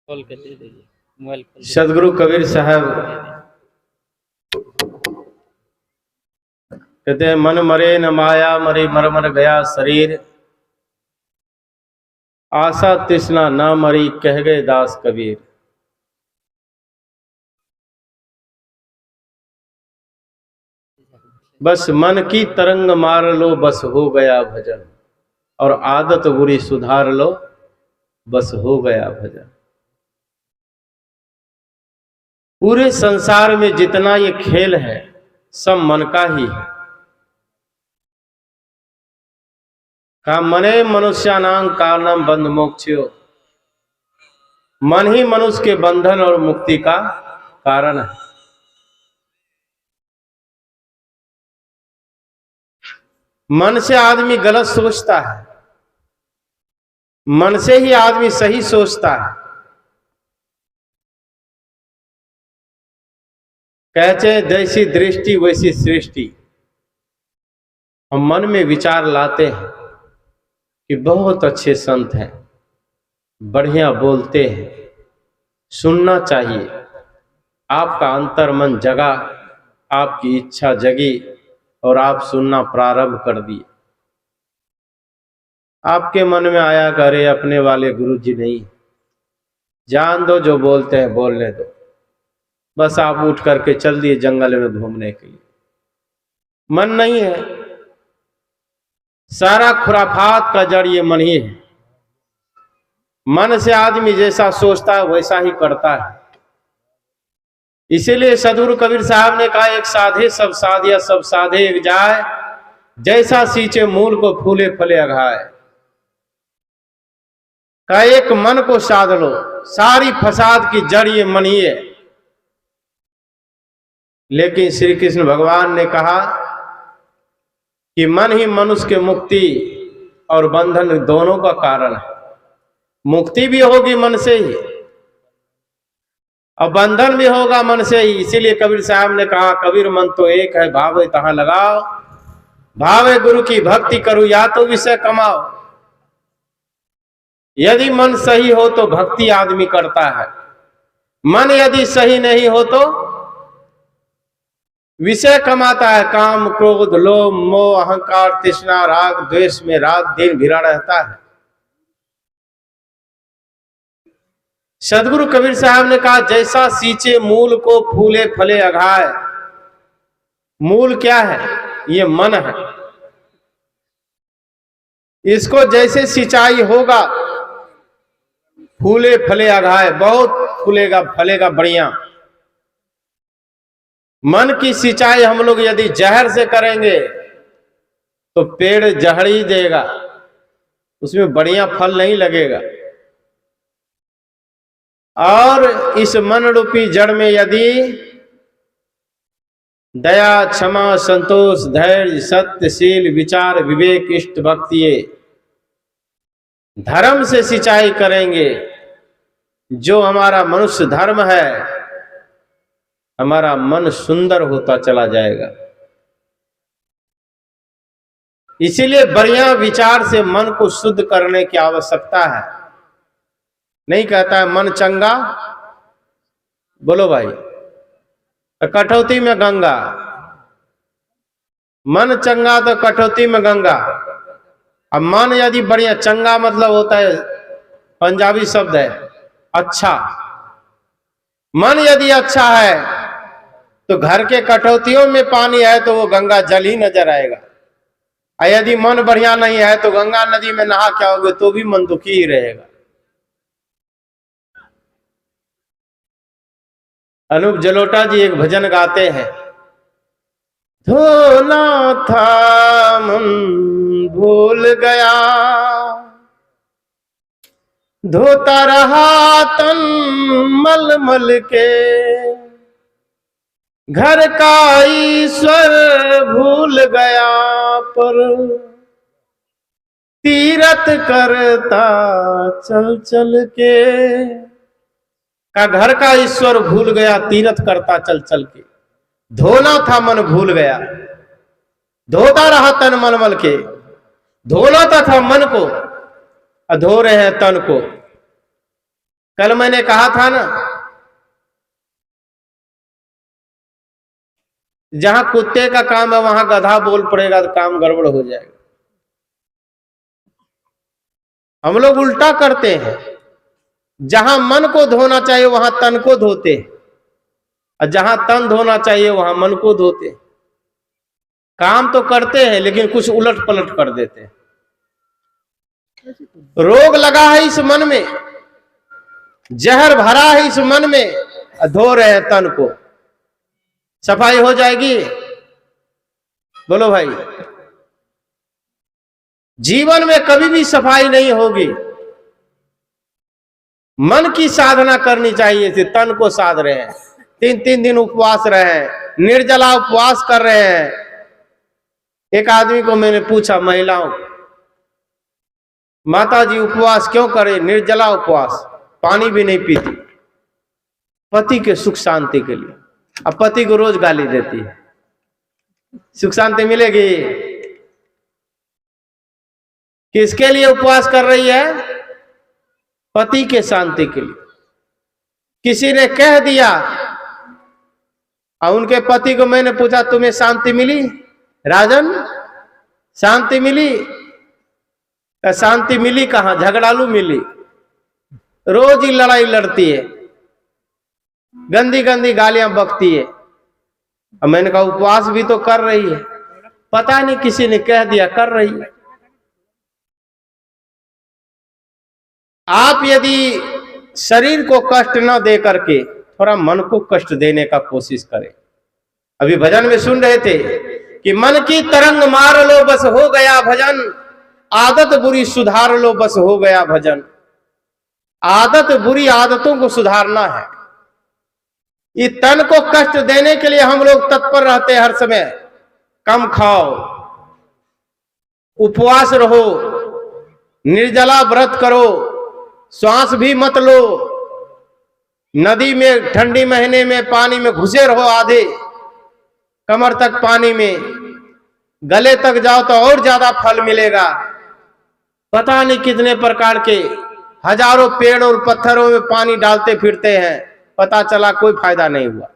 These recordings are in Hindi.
खोल के दे दीजिए, मोबाइल खोल दीजिए। सदगुरु कबीर साहब कहते हैं, मन मरे न माया मरे, मर मर गया शरीर, आशा तृष्णा न मरी, कह गए दास कबीर। बस मन की तरंग मार लो, बस हो गया भजन, और आदत बुरी सुधार लो, बस हो गया भजन। पूरे संसार में जितना ये खेल है सब मन का ही है। का मने मनुष्यानां कारणम बंध मोक्षो, मन ही मनुष्य के बंधन और मुक्ति का कारण है। मन से आदमी गलत सोचता है, मन से ही आदमी सही सोचता है। कहते हैं जैसी दृष्टि वैसी सृष्टि। हम मन में विचार लाते हैं कि बहुत अच्छे संत हैं, बढ़िया बोलते हैं, सुनना चाहिए। आपका अंतर मन जगा, आपकी इच्छा जगी और आप सुनना प्रारंभ कर दिए। आपके मन में आया करे अपने वाले गुरु जी नहीं, जान दो जो बोलते हैं बोलने दो, बस आप उठ करके चल दिए जंगल में घूमने के लिए। मन नहीं है, सारा खुराफात का जड़ ये मन ही है। मन से आदमी जैसा सोचता है वैसा ही करता है। इसीलिए सदगुरु कबीर साहब ने कहा, एक साधे सब साधिया सब साधे एक जाए, जैसा सींचे मूल को फूले फले अघाए। का एक मन को साध लो, सारी फसाद की जड़ ये मन ही है। लेकिन श्री कृष्ण भगवान ने कहा कि मन ही मनुष्य के मुक्ति और बंधन दोनों का कारण है। मुक्ति भी होगी मन से ही और बंधन भी होगा मन से ही। इसीलिए कबीर साहब ने कहा, कबीर मन तो एक है, भावे तहां लगाओ, भावे गुरु की भक्ति करो या तो विषय कमाओ। यदि मन सही हो तो भक्ति आदमी करता है, मन यदि सही नहीं हो तो विषय कमाता है। काम क्रोध लोभ मोह अहंकार तृष्णा राग द्वेष में रात दिन घिरा रहता है। सदगुरु कबीर साहब ने कहा, जैसा सींचे मूल को फूले फले अघाए। मूल क्या है? ये मन है। इसको जैसे सिंचाई होगा, फूले फले अघाए, बहुत फूलेगा फलेगा बढ़िया। मन की सिंचाई हम लोग यदि जहर से करेंगे तो पेड़ जहर ही देगा, उसमें बढ़िया फल नहीं लगेगा। और इस मन रूपी जड़ में यदि दया क्षमा संतोष धैर्य सत्यशील विचार विवेक इष्ट भक्ति धर्म से सिंचाई करेंगे, जो हमारा मनुष्य धर्म है, हमारा मन सुंदर होता चला जाएगा। इसीलिए बढ़िया विचार से मन को शुद्ध करने की आवश्यकता है। नहीं कहता है मन चंगा, बोलो भाई, कटौती में गंगा। मन चंगा तो कटौती में गंगा। अब मन यदि बढ़िया, चंगा मतलब होता है पंजाबी शब्द है अच्छा। मन यदि अच्छा है तो घर के कटौतियों में पानी है तो वो गंगा जल ही नजर आएगा। और यदि मन बढ़िया नहीं है तो गंगा नदी में नहा के आओगे तो भी मन दुखी ही रहेगा। अनूप जलोटा जी एक भजन गाते हैं, धोना था मन भूल गया, धोता रहा तन मल मल के, घर का ईश्वर भूल गया पर तीरथ करता चल चल के। का घर का ईश्वर भूल गया, तीरथ करता चल चल के। धोना था मन भूल गया, धोता रहा तन मल मल के। धोना था मन को, धो रहे हैं तन को। कल मैंने कहा था ना, जहां कुत्ते का काम है वहां गधा बोल पड़ेगा तो काम गड़बड़ हो जाएगा। हम लोग उल्टा करते हैं, जहां मन को धोना चाहिए वहां तन को धोते, और जहां तन धोना चाहिए वहां मन को धोते। काम तो करते हैं लेकिन कुछ उलट पलट कर देते हैं। रोग लगा है इस मन में, जहर भरा है इस मन में, धो रहे हैं तन को, सफाई हो जाएगी? बोलो भाई। जीवन में कभी भी सफाई नहीं होगी। मन की साधना करनी चाहिए थी, तन को साध रहे हैं, 3-3 दिन उपवास रहे हैं, निर्जला उपवास कर रहे हैं। एक आदमी को मैंने पूछा, महिलाओं, माता जी उपवास क्यों करें? निर्जला उपवास, पानी भी नहीं पीती, पति के सुख शांति के लिए। अब पति को रोज गाली देती है, सुख शांति मिलेगी? किसके लिए उपवास कर रही है? पति के शांति के लिए। किसी ने कह दिया, और उनके पति को मैंने पूछा, तुम्हें शांति मिली राजन? शांति मिली? शांति मिली कहां, झगड़ालू मिली, रोज ही लड़ाई लड़ती है, गंदी गंदी गालियां बकती है। अब मैंने कहा उपवास भी तो कर रही है, पता नहीं किसी ने कह दिया कर रही है। आप यदि शरीर को कष्ट न दे करके थोड़ा मन को कष्ट देने का कोशिश करें। अभी भजन में सुन रहे थे कि मन की तरंग मार लो बस हो गया भजन, आदत बुरी सुधार लो बस हो गया भजन। आदत बुरी आदतों को सुधारना है। इस तन को कष्ट देने के लिए हम लोग तत्पर रहते हैं हर समय। कम खाओ, उपवास रहो, निर्जला व्रत करो, श्वास भी मत लो, नदी में ठंडी महीने में पानी में घुसे रहो आधे कमर तक पानी में, गले तक जाओ तो और ज्यादा फल मिलेगा। पता नहीं कितने प्रकार के हजारों पेड़ और पत्थरों में पानी डालते फिरते हैं, पता चला कोई फायदा नहीं हुआ।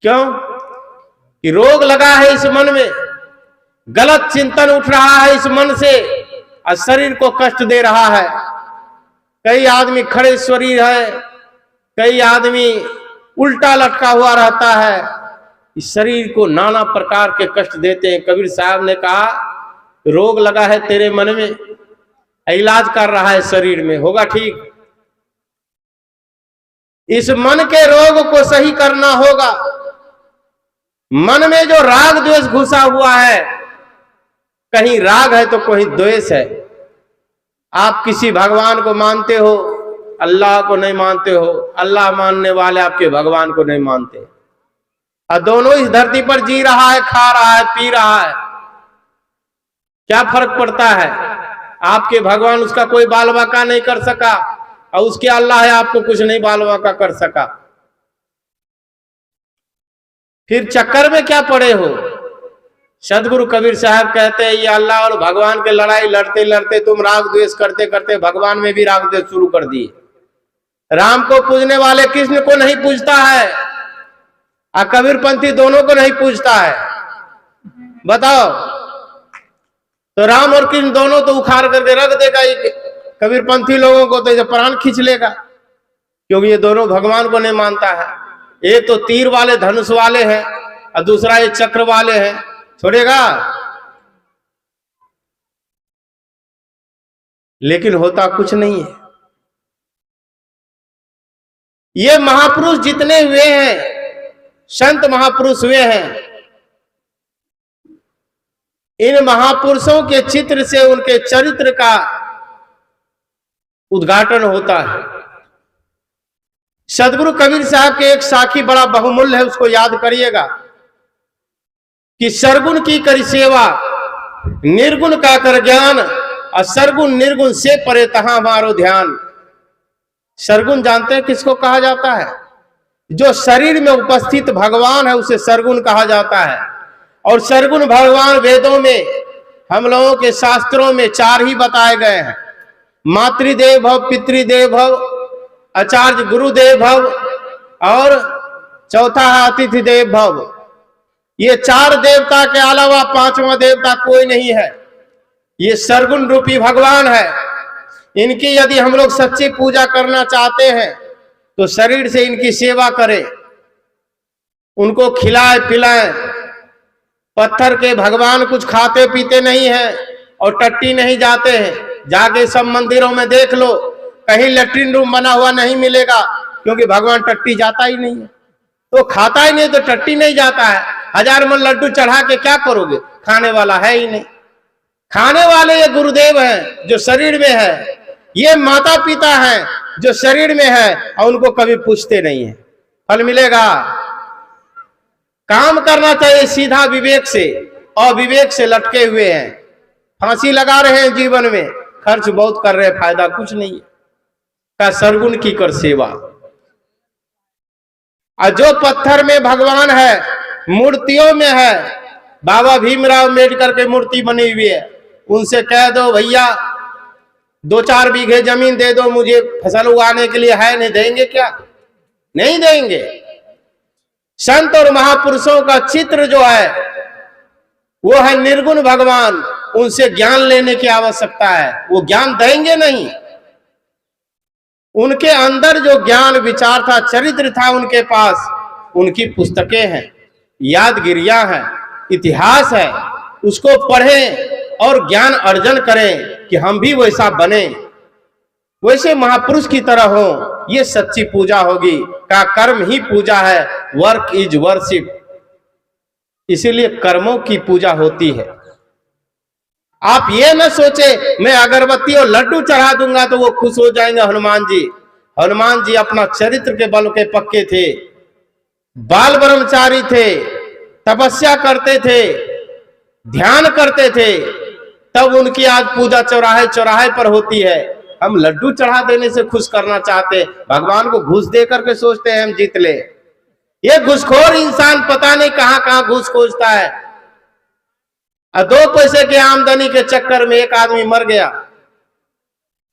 क्यों? कि रोग लगा है इस मन में, गलत चिंतन उठ रहा है इस मन से और शरीर को कष्ट दे रहा है। कई आदमी खड़े शरीर है, कई आदमी उल्टा लटका हुआ रहता है, इस शरीर को नाना प्रकार के कष्ट देते हैं। कबीर साहब ने कहा रोग लगा है तेरे मन में, इलाज कर रहा है शरीर में, होगा ठीक। इस मन के रोग को सही करना होगा। मन में जो राग द्वेष घुसा हुआ है, कहीं राग है तो कहीं द्वेष है। आप किसी भगवान को मानते हो, अल्लाह को नहीं मानते हो, अल्लाह मानने वाले आपके भगवान को नहीं मानते, और दोनों इस धरती पर जी रहा है, खा रहा है, पी रहा है। क्या फर्क पड़ता है? आपके भगवान उसका कोई बाल बाका नहीं कर सका, और उसके अल्लाह है आपको कुछ नहीं बाल बाका कर सका। फिर चक्कर में क्या पड़े हो? सदगुरु कबीर साहब कहते हैं ये अल्लाह और भगवान के लड़ाई लड़ते लड़ते तुम राग द्वेष करते करते भगवान में भी राग द्वेष शुरू कर दिए। राम को पूजने वाले कृष्ण को नहीं पूजता है, और कबीरपंथी दोनों को नहीं पूजता है। बताओ, तो राम और कृष्ण दोनों तो उखाड़ करके रख देगा, कबीरपंथी लोगों को तो प्राण खींच लेगा, क्योंकि ये दोनों भगवान को नहीं मानता है। एक तो तीर वाले धनुष वाले हैं और दूसरा ये चक्र वाले हैं, छोड़ेगा? लेकिन होता कुछ नहीं है। ये महापुरुष जितने हुए हैं, संत महापुरुष हुए हैं, इन महापुरुषों के चित्र से उनके चरित्र का उद्घाटन होता है। सदगुरु कबीर साहब के एक साखी बड़ा बहुमूल्य है, उसको याद करिएगा कि सरगुण की करी सेवा, निर्गुण का कर ज्ञान, और सरगुण निर्गुण से परे तहां मारो ध्यान। सरगुण जानते हैं किसको कहा जाता है? जो शरीर में उपस्थित भगवान है उसे सरगुण कहा जाता है। और सरगुण भगवान वेदों में, हम लोगों के शास्त्रों में 4 ही बताए गए हैं। मातृदेव भव, पितृदेव भव, आचार्य गुरुदेव भव और चौथा है अतिथि देव भव। ये चार देवता के अलावा पांचवा देवता कोई नहीं है। ये सरगुण रूपी भगवान है। इनकी यदि हम लोग सच्ची पूजा करना चाहते हैं तो शरीर से इनकी सेवा करें, उनको खिलाए पिलाएं। पत्थर के भगवान कुछ खाते पीते नहीं हैं और टट्टी नहीं जाते हैं। जाके सब मंदिरों में देख लो, कहीं लेट्रिन रूम बना हुआ नहीं मिलेगा, क्योंकि भगवान टट्टी जाता ही नहीं है। तो खाता ही नहीं तो टट्टी नहीं जाता है। 1000 मन लड्डू चढ़ा के क्या करोगे? खाने वाला है ही नहीं। खाने वाले ये गुरुदेव हैं जो शरीर में है, ये माता पिता हैं जो शरीर में है, और उनको कभी पूछते नहीं है। फल मिलेगा? काम करना चाहिए सीधा विवेक से, और विवेक से लटके हुए हैं, फांसी लगा रहे हैं जीवन में, खर्च बहुत कर रहे हैं, फायदा कुछ नहीं है। का सरगुण की कर सेवा। और जो पत्थर में भगवान है, मूर्तियों में है, बाबा भीमराव अम्बेडकर की मूर्ति बनी हुई है, उनसे कह दो भैया 2-4 बीघे जमीन दे दो मुझे फसल उगाने के लिए, है नहीं देंगे क्या? नहीं देंगे। संत और महापुरुषों का चित्र जो है वो है निर्गुण भगवान। उनसे ज्ञान लेने की आवश्यकता है, वो ज्ञान देंगे नहीं। उनके अंदर जो ज्ञान विचार था, चरित्र था उनके पास, उनकी पुस्तकें हैं, यादगिरियां हैं, इतिहास है, उसको पढ़ें और ज्ञान अर्जन करें कि हम भी वैसा बने, वैसे महापुरुष की तरह हो। ये सच्ची पूजा होगी। का कर्म ही पूजा है, वर्क इज वर्शिप। इसीलिए कर्मों की पूजा होती है। आप ये न सोचे मैं अगरबत्ती और लड्डू चढ़ा दूंगा तो वो खुश हो जाएंगे हनुमान जी। हनुमान जी अपना चरित्र के बल के पक्के थे, बाल ब्रह्मचारी थे, तपस्या करते थे, ध्यान करते थे, तब उनकी आज पूजा चौराहे चौराहे पर होती है। हम लड्डू चढ़ा देने से खुश करना चाहते, भगवान को घूस दे करके सोचते हैं हम जीत ले। ये घूसखोर इंसान पता नहीं कहां कहां घूस खोजता है। 2 पैसे के आमदनी के चक्कर में एक आदमी मर गया।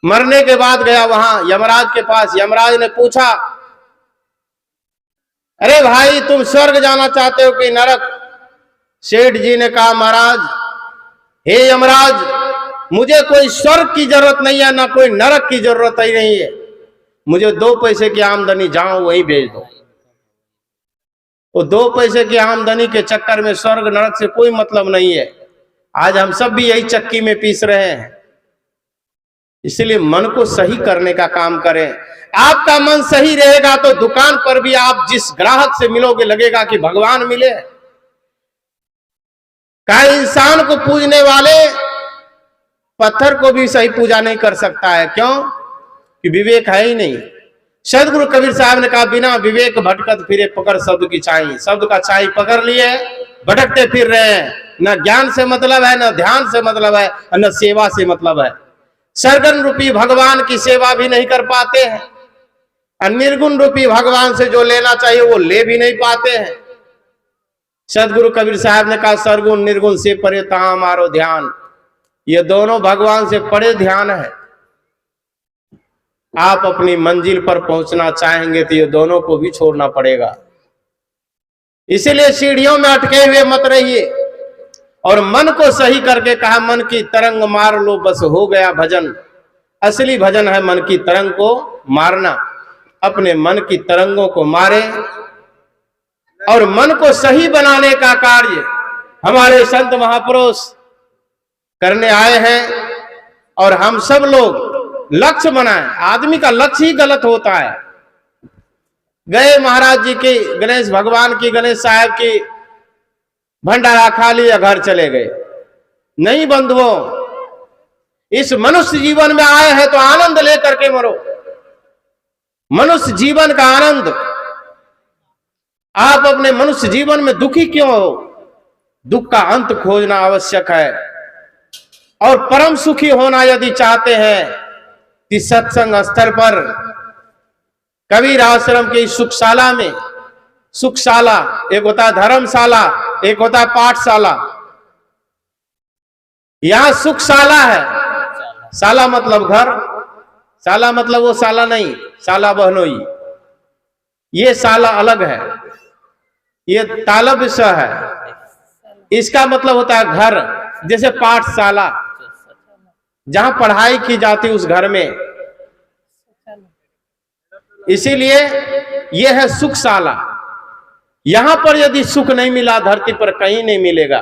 मरने के बाद गया वहां यमराज के पास। यमराज ने पूछा, अरे भाई तुम स्वर्ग जाना चाहते हो कि नरक? सेठ जी ने कहा, महाराज हे यमराज, मुझे कोई स्वर्ग की जरूरत नहीं है, ना कोई नरक की जरूरत ही नहीं है। मुझे 2 पैसे की आमदनी जाओ वहीं भेज दो। वो 2 पैसे की आमदनी के चक्कर में स्वर्ग नरक से कोई मतलब नहीं है। आज हम सब भी यही चक्की में पीस रहे हैं। इसलिए मन को सही करने का काम करें। आपका मन सही रहेगा तो दुकान पर भी आप जिस ग्राहक से मिलोगे लगेगा कि भगवान मिले। का इंसान को पूजने वाले पत्थर को भी सही पूजा नहीं कर सकता है। क्यों? कि विवेक है ही नहीं। सदगुरु कबीर साहब ने कहा, बिना विवेक भटकत फिरे पकड़ शब्द की छाई। शब्द का छाई पकड़ लिए, भटकते फिर रहे हैं। न ज्ञान से मतलब है, न ध्यान से मतलब है, न सेवा से मतलब है। सरगुण रूपी भगवान की सेवा भी नहीं कर पाते हैं, और निर्गुण रूपी भगवान से जो लेना चाहिए वो ले भी नहीं पाते हैं। सदगुरु कबीर साहब ने कहा, सरगुण निर्गुण से परे तहां हमारो ध्यान। ये दोनों भगवान से परे ध्यान है। आप अपनी मंजिल पर पहुंचना चाहेंगे तो ये दोनों को भी छोड़ना पड़ेगा। इसीलिए सीढ़ियों में अटके हुए मत रहिए, और मन को सही करके कहा, मन की तरंग मार लो बस हो गया भजन। असली भजन है मन की तरंग को मारना। अपने मन की तरंगों को मारे और मन को सही बनाने का कार्य हमारे संत महापुरुष करने आए हैं। और हम सब लोग लक्ष्य बनाएं। आदमी का लक्ष्य ही गलत होता है। गए महाराज जी की, गणेश भगवान की, गणेश साहब की भंडारा खा लिया, घर चले गए। नहीं बंधुओं, इस मनुष्य जीवन में आए हैं तो आनंद लेकर के मरो। मनुष्य जीवन का आनंद। आप अपने मनुष्य जीवन में दुखी क्यों हो? दुख का अंत खोजना आवश्यक है। और परम सुखी होना यदि चाहते हैं कि सत्संग स्तर पर कबीर आश्रम की सुखशाला में, सुखशाला एक होता है धर्मशाला, एक होता है पाठशाला। यहां सुखशाला है। शाला मतलब घर, शाला मतलब वो शाला नहीं। शाला बहनोई, ये शाला अलग है, ये तालब स है। इसका मतलब होता है घर, जैसे पाठशाला जहां पढ़ाई की जाती उस घर में, इसीलिए यह है सुखशाला। यहां पर यदि सुख नहीं मिला धरती पर कहीं नहीं मिलेगा।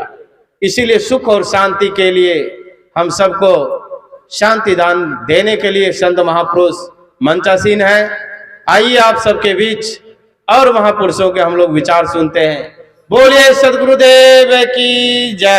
इसीलिए सुख और शांति के लिए हम सबको शांति दान देने के लिए संत महापुरुष मंचासीन है। आइए आप सबके बीच और महापुरुषों के हम लोग विचार सुनते हैं। बोलिए सदगुरुदेव की जय।